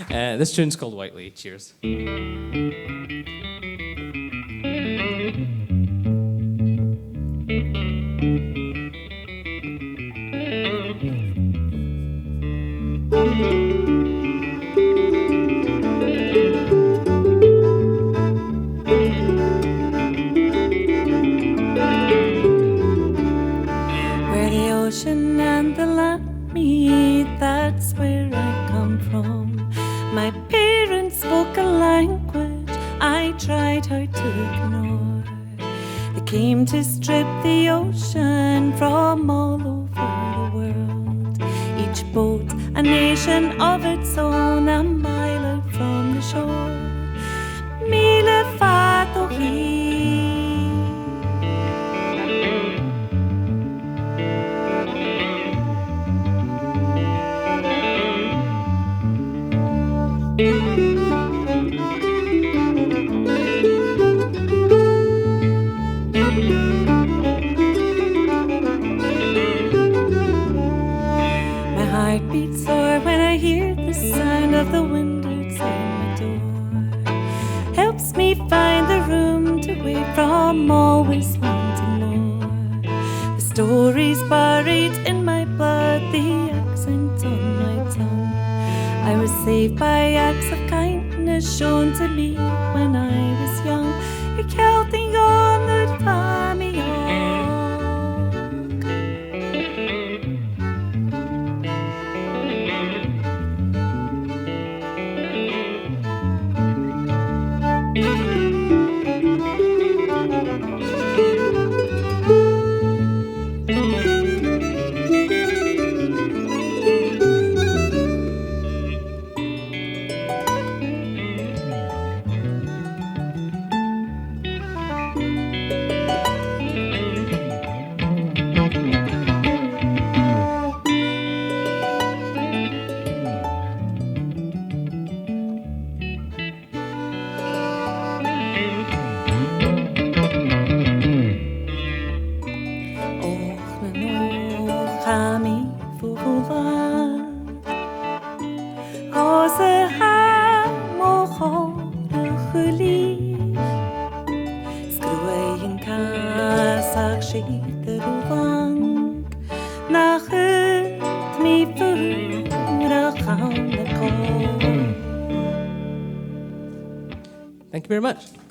This tune's called Whitelee. Cheers. Where the ocean and the land meet, that's where I come from. My parents spoke a language I tried hard to ignore. They came to strip the ocean from all over the world. Each boat a nation of its own, a mile out from the shore. Mille fato hi. My heart beats sore when I hear the sound of the wind outside my door. Helps me find the room to wait from always wanting more. The stories buried in my blood, the accent on my tongue. I was saved by acts of kindness shown to me when I was young. You're counting on the family. Thank you very much.